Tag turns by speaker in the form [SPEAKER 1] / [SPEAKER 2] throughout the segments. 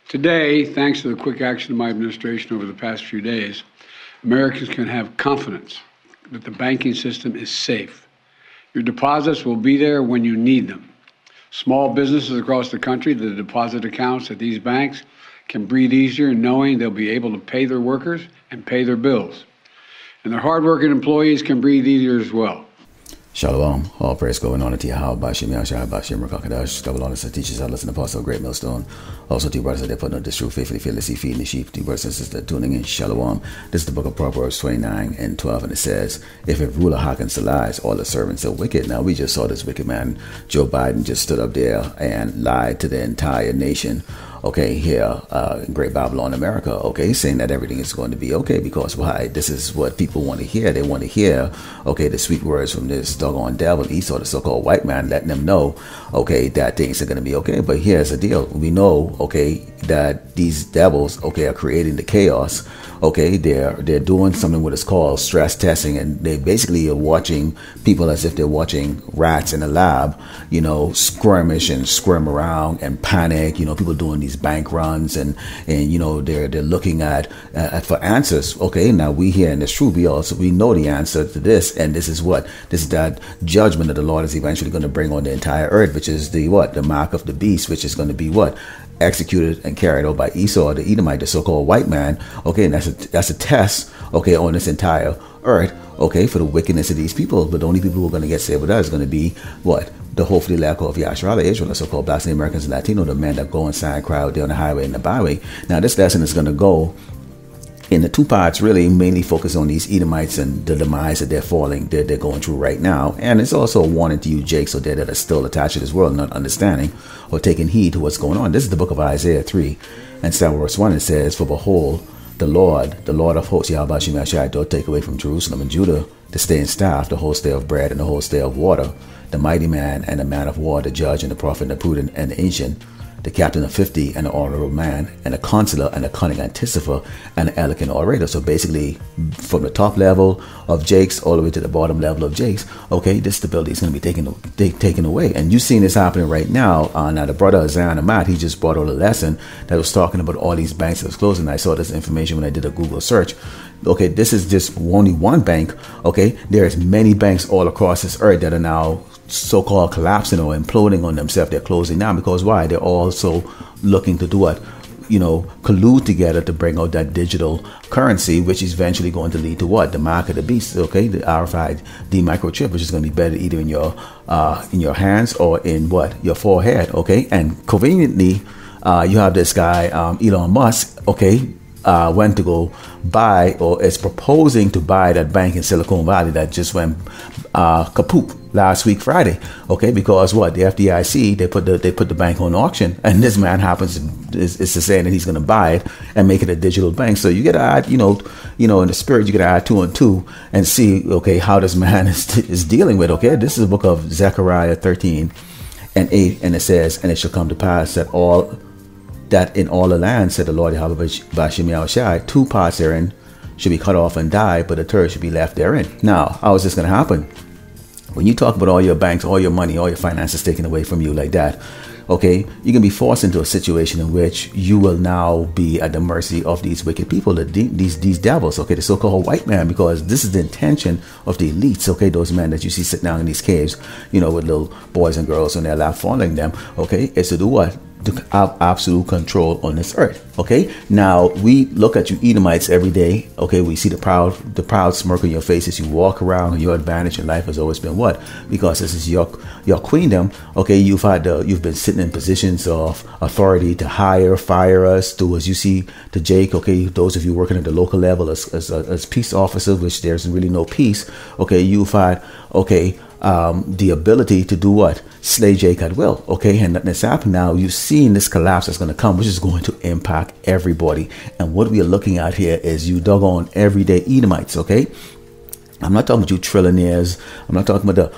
[SPEAKER 1] Today, thanks to the quick action of my administration over the past few days, Americans can have confidence that the banking system is safe. Your deposits will be there when you need them. Small businesses across the country, the deposit accounts at these banks can breathe easier knowing they'll be able to pay their workers and pay their bills. And their hardworking employees can breathe easier as well.
[SPEAKER 2] Shalom. All praise going on to Yahweh, Bashim Yahshua, Bashim Rakakadash, double honors and teachers, I listen to Apostle Great Millstone. Also to you brothers that put on this truth, faithfully, fearlessly feeding the sheep. To you brothers and sisters that tuning in, Shalom. This is the book of Proverbs 29 and 12, and it says, if a ruler hearkens to lies, all the servants are wicked. Now, we just saw this wicked man, Joe Biden, just stood up there and lied to the entire nation. Okay, here in Great Babylon, America, okay, saying that everything is going to be okay because why? This is what people want to hear. They want to hear, okay, the sweet words from this doggone devil, Esau, the so-called white man, letting them know, okay, that things are going to be okay. But here's the deal. We know, okay, that these devils, okay, are creating the chaos. Okay, they're doing something what is called stress testing, and they basically are watching people as if they're watching rats in a lab, you know, skirmish and squirm around and panic. You know, people doing these bank runs and you know they're looking at for answers. Okay, now we here in this truth, we know the answer to this, and this is that judgment that the Lord is eventually going to bring on the entire earth, which is the mark of the beast, which is going to be executed and carried out by Esau, the Edomite, the so-called white man. Okay, and that's a test, okay, on this entire earth, okay, for the wickedness of these people. But the only people who are going to get saved with that is going to be the hopefully lack of Yahshua, the Israel, the so-called Blacks and Americans and Latino, the men that go inside, crowd down the highway and the byway. Now, this lesson is going to go in the two parts, really mainly focus on these Edomites and the demise that they're going through right now. And it's also a warning to you, Jakes, out there that are still attached to this world, not understanding or taking heed to what's going on. This is the book of Isaiah 3 and 7 verse 1. It says, for behold, the Lord of hosts, Yahweh Shemashai, doth take away from Jerusalem and Judah the stay and staff, the whole stay of bread and the whole stay of water, the mighty man and the man of war, the judge and the prophet and the prudent and the ancient, the captain of 50 and the honorable man, and a counselor and a cunning anticiper and an eloquent orator. So basically, from the top level of Jakes all the way to the bottom level of Jakes, okay, this stability is going to be taken away. And you've seen this happening right now. Now, the brother Zion Amat, he just brought out a lesson that was talking about all these banks that was closing. I saw this information when I did a Google search. Okay, this is just only one bank. Okay, there's many banks all across this earth that are now so-called collapsing or imploding on themselves. They're closing down because why? They're also looking to do what? You know, collude together to bring out that digital currency, which is eventually going to lead to what? The mark of the beast. Okay, the RFID microchip, which is going to be better either in your hands or in your forehead. Okay, and conveniently, you have this guy Elon Musk. Okay. Went to go buy or is proposing to buy that bank in Silicon Valley that just went kaput last week Friday. Okay, because the FDIC they put the bank on auction, and this man is to say that he's going to buy it and make it a digital bank. So you get to add, in the spirit, you get to add 2 and 2 and see how this man is dealing with. Okay, this is the book of Zechariah 13 and 8, and it says, and it shall come to pass that in all the land, said the Lord Yahweh Bashim Yahushai, 2 parts therein should be cut off and die, but a third should be left therein. Now, how is this going to happen? When you talk about all your banks, all your money, all your finances taken away from you like that, okay, you can be forced into a situation in which you will now be at the mercy of these wicked people, these devils, okay, the so-called white man, because this is the intention of the elites, okay, those men that you see sitting down in these caves, with little boys and girls on their lap following them, okay, is to do what? To have absolute control on this earth. Okay, now we look at you Edomites every day. Okay, we see the proud smirk on your face as you walk around. Your advantage in life has always been what? Because this is your queendom. Okay, you've been sitting in positions of authority to hire, fire us, do as you see to Jake. Okay, those of you working at the local level as peace officers, which there's really no peace. Okay, you've had the ability to do what? Slay Jake at will. Okay, and nothing has happened. Now you've seen this collapse that's going to come, which is going to impact everybody. And what we are looking at here is you doggone everyday Edomites. Okay, I'm not talking about you trillionaires. I'm not talking about the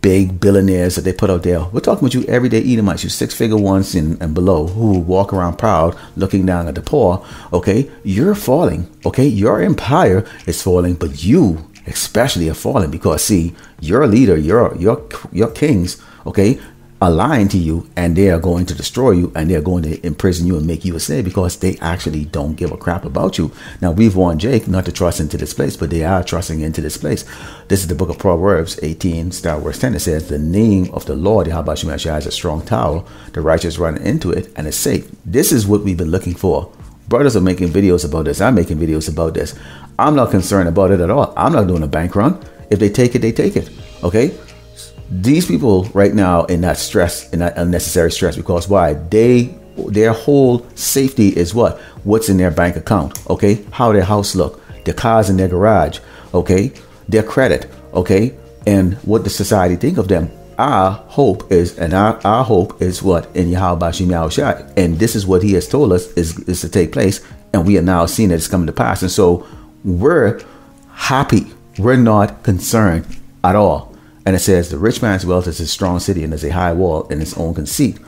[SPEAKER 2] big billionaires that they put out there. We're talking about you everyday Edomites, you 6-figure ones and below, who walk around proud, looking down at the poor. Okay, you're falling. Okay, your empire is falling, but you especially are falling because see, your leader, your kings, okay, are lying to you, and they are going to destroy you, and they're going to imprison you and make you a slave because they actually don't give a crap about you. Now, we've warned Jake not to trust into this place, but they are trusting into this place. This is the book of Proverbs 18, start verse 10. It says, the name of the Lord, Yahweh Shem Yahshua, is a strong tower. The righteous run into it and is safe. This is what we've been looking for. Brothers are making videos about this. I'm making videos about this. I'm not concerned about it at all. I'm not doing a bank run. If they take it, they take it. Okay? These people right now in that stress, in that unnecessary stress, because why? Their whole safety is what? What's in their bank account, okay? How their house look, their cars in their garage, okay? Their credit, okay? And what the society think of them. Our hope is what? In Yahweh Shem Yahushua. And this is what he has told us is to take place. And we are now seeing that it's coming to pass. And so we're happy. We're not concerned at all. And it says, the rich man's wealth is a strong city and is a high wall in its own conceit.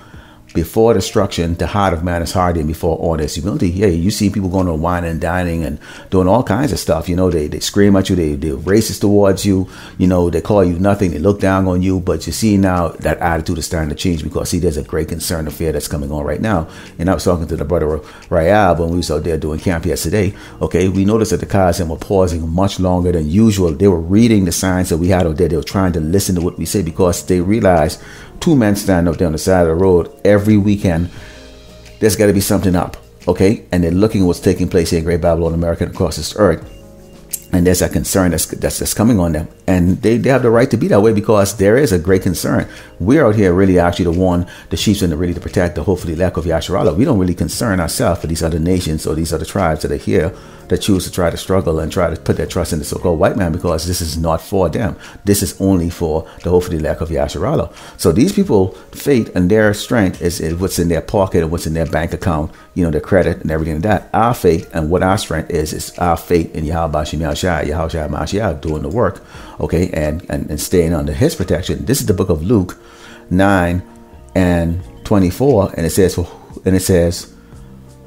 [SPEAKER 2] Before destruction, the heart of man is hardened before honest humility. Yeah, you see people going to wine and dining and doing all kinds of stuff. You know, they scream at you. They're racist towards you. You know, they call you nothing. They look down on you. But you see now that attitude is starting to change because, see, there's a great concern affair that's coming on right now. And I was talking to the brother Rayab when we was out there doing camp yesterday. Okay, we noticed that the cars were pausing much longer than usual. They were reading the signs that we had out there. They were trying to listen to what we say because they realized two men stand up there on the side of the road every weekend. There's got to be something up, okay? And they're looking at what's taking place here in Great Babylon, America, and across this earth. And there's a concern that's coming on them. And they have the right to be that way because there is a great concern. We're out here really actually to warn the sheep and really to protect the hopefully lack of Yasharallah. We don't really concern ourselves for these other nations or these other tribes that are here that choose to try to struggle and try to put their trust in the so-called white man because this is not for them. This is only for the hopefully lack of Yasharallah. So these people, faith and their strength is what's in their pocket and what's in their bank account, you know, their credit and everything like that. Our faith and what our strength is our faith in Yahweh Shem Yahushua, Yahushua Mashiach, doing the work, okay, and staying under his protection. This is the book of Luke 9 and 24, and it says,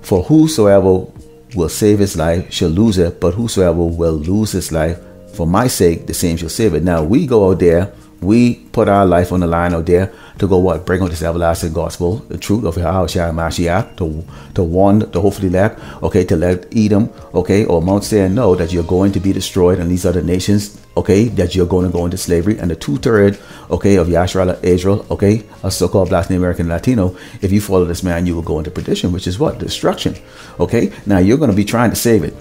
[SPEAKER 2] for whosoever will save his life shall lose it, but whosoever will lose his life for my sake, the same shall save it. Now we go out there, we put our life on the line out there to go what? Bring out this everlasting gospel, the truth of Yahushua Mashiach, to warn the hopefully lack, okay, to let Edom, okay, or Mount Seir know that you're going to be destroyed and these other nations, okay, that you're going to go into slavery. And the 2/3, okay, of Yasharallah Israel, okay, a so-called Black American Latino, if you follow this man, you will go into perdition, which is what? Destruction. Okay, now you're going to be trying to save it,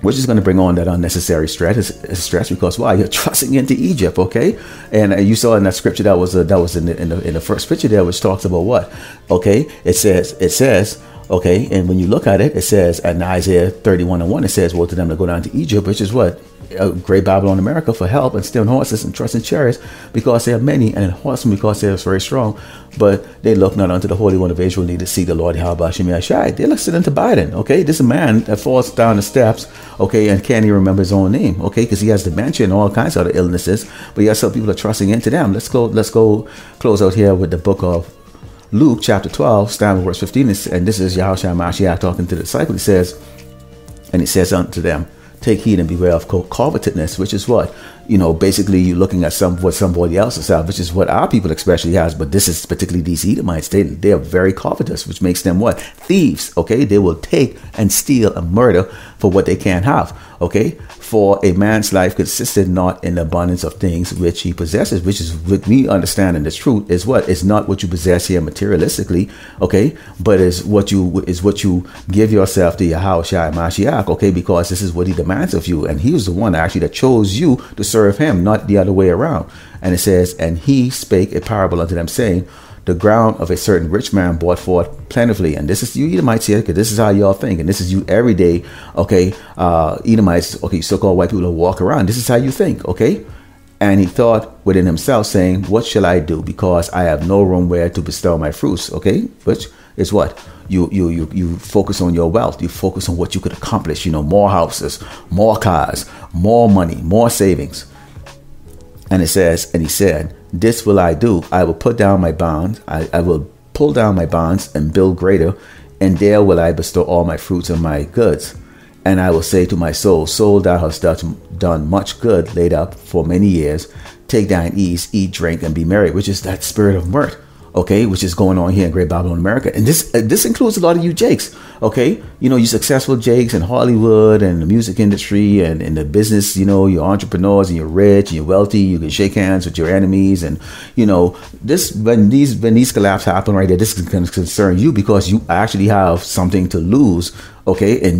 [SPEAKER 2] which is going to bring on that unnecessary stress because why? You're trusting into Egypt, okay? And you saw in that scripture that was in the first picture there, which talks about what? Okay, it says, okay, and when you look at it, it says in Isaiah 31:1, it says, woe to them that go down to Egypt, which is what? Great Babylon, America, for help and steal horses and trust in chariots because they are many, and in horsemen because they are very strong. But they look not unto the Holy One of Israel, need to see the Lord Yahweh Shem Yahushua. They're listening to Biden, okay? This is a man that falls down the steps, okay, and can't even remember his own name, okay, because he has dementia and all kinds of other illnesses. But yet some people are trusting into them. Let's go close out here with the book of Luke, chapter 12, starting with verse 15. And this is Yahushua Mashiach talking to the disciples. He says, and he says unto them, take heed and beware of covetousness, which is what? You know, basically you're looking at what somebody else has, which is what our people especially has. But this is particularly these Edomites. They are very covetous, which makes them what? Thieves, okay? They will take and steal and murder for what they can't have, okay? For a man's life consisted not in the abundance of things which he possesses, which is what we understand in this truth is what? It's not what you possess here materialistically, okay? But is what you give yourself to Yahushua Mashiach, okay? Because this is what he demands of you. And he was the one actually that chose you to serve him, not the other way around. And it says, and he spake a parable unto them, saying, the ground of a certain rich man brought forth plentifully. And this is you Edomites here, because this is how y'all think. And this is you every day, okay, Edomites, okay, so-called white people who walk around. This is how you think, okay? And he thought within himself, saying, what shall I do? Because I have no room where to bestow my fruits, okay? Which is what? You focus on your wealth. You focus on what you could accomplish, you know, more houses, more cars, more money, more savings. And it says, and he said, this will I do. I will put down my bonds. I will pull down my bonds and build greater. And there will I bestow all my fruits and my goods. And I will say to my soul, soul, thou hast done much good laid up for many years. Take thine ease, eat, drink, and be merry, which is that spirit of mirth. okay, which is going on here in Great Babylon, America. And this includes a lot of you Jakes, okay? You know, you successful Jakes in Hollywood and the music industry and in the business, you know, you're entrepreneurs and you're rich and you're wealthy, you can shake hands with your enemies. And, you know, when these collapses happen right there, this is going to concern you because you actually have something to lose, okay, at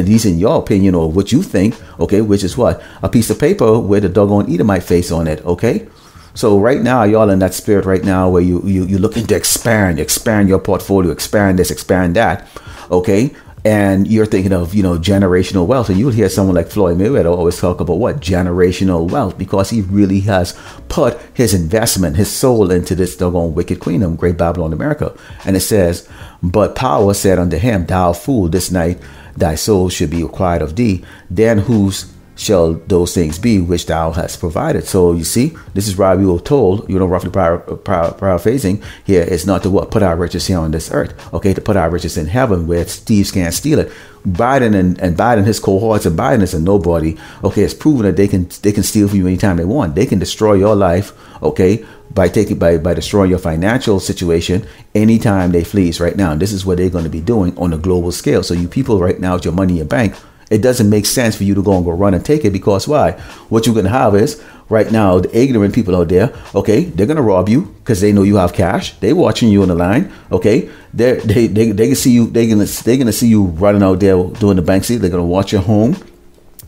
[SPEAKER 2] least in your opinion or what you think, okay, which is what? A piece of paper with a doggone Edomite face on it, okay? So right now, y'all in that spirit right now where you're looking to expand your portfolio, expand this, expand that, okay? And you're thinking of, you know, generational wealth. And you'll hear someone like Floyd Mayweather always talk about what? Generational wealth, because he really has put his investment, his soul into this doggone wicked kingdom, Great Babylon, America. And it says, but power said unto him, thou fool, this night thy soul should be required of thee. Then whose shall those things be which thou hast provided? So you see, this is why we were told, you know, roughly paraphrasing here, is not to what? Put our riches here on this earth, okay? To put our riches in heaven where thieves can't steal it. Biden and Biden, his cohorts, and Biden is a nobody, okay? It's proven that they can steal from you anytime they want. They can destroy your life, okay, by destroying your financial situation anytime they fleece right now. And this is what they're going to be doing on a global scale. So you people right now with your money in your bank, it doesn't make sense for you to go run and take it, because why? What you're going to have is right now the ignorant people out there, okay, they're going to rob you because they know you have cash. They watching you on the line, okay. They can see you. They're gonna see you running out there doing the bank steal. They're going to watch your home.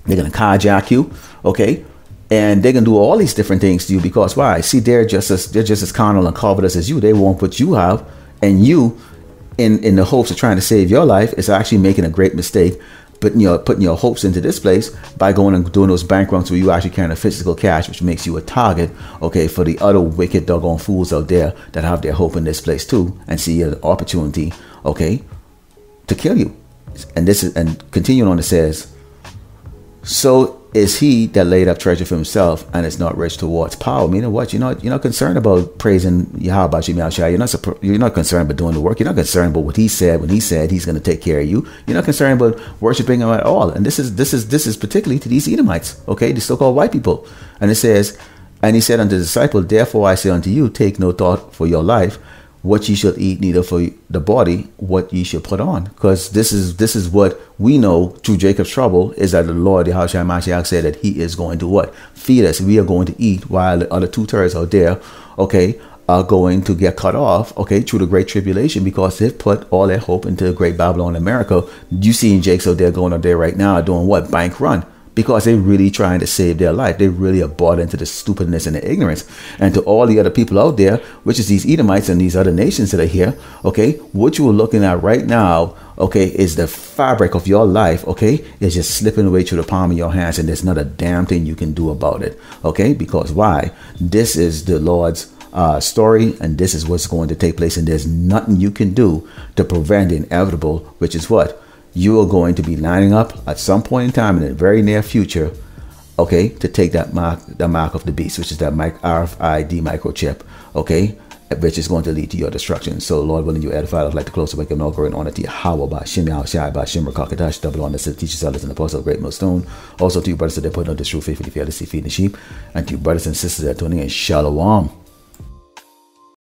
[SPEAKER 2] They're going to carjack you, okay. And they're gonna do all these different things to you because why? See, they're just as carnal and covetous as you. They want what you have, and you, in the hopes of trying to save your life, is actually making a great mistake. Putting your hopes into this place by going and doing those bank runs where you actually carry a physical cash, which makes you a target, okay, for the other wicked doggone fools out there that have their hope in this place too and see an opportunity, okay, to kill you. And continuing on, it says, so is he that laid up treasure for himself and is not rich towards power. Meaning what? You're not concerned about praising Yahweh Shai. You're not concerned about doing the work. You're not concerned about what he said when he said he's going to take care of you. You're not concerned about worshiping him at all. And this is particularly to these Edomites, okay, the so-called white people. And it says, and he said unto the disciple, therefore I say unto you, take no thought for your life, what ye shall eat, neither for the body what ye shall put on. Because this is what we know through Jacob's trouble, is that the Lord, the Yahweh Mashiach, said that he is going to what? Feed us. We are going to eat, while the other 2/3 out there, okay, are going to get cut off, okay, through the great tribulation, because they've put all their hope into the Great Babylon, America. You see Jakes out there going out there right now doing what? Bank run. Because they're really trying to save their life. They really are bought into the stupidness and the ignorance. And to all the other people out there, which is these Edomites and these other nations that are here, okay, what you are looking at right now, okay, is the fabric of your life, okay, is just slipping away through the palm of your hands, and there's not a damn thing you can do about it, okay? Because why? This is the Lord's story, and this is what's going to take place, and there's nothing you can do to prevent the inevitable, which is what? You are going to be lining up at some point in time in the very near future, okay, to take that mark, the mark of the beast, which is that RFID microchip, okay, which is going to lead to your destruction. So, Lord willing, you edify. I'd like to close with an glory and honor to Yahweh by Shem Yahushai by Shem Rakakadash, double honor to the teachers, elders, and apostles of Great Millstone. Also to you brothers that are putting on this true faith, fearlessly feeding the sheep, and to you brothers and sisters that are tuning in. Shalom.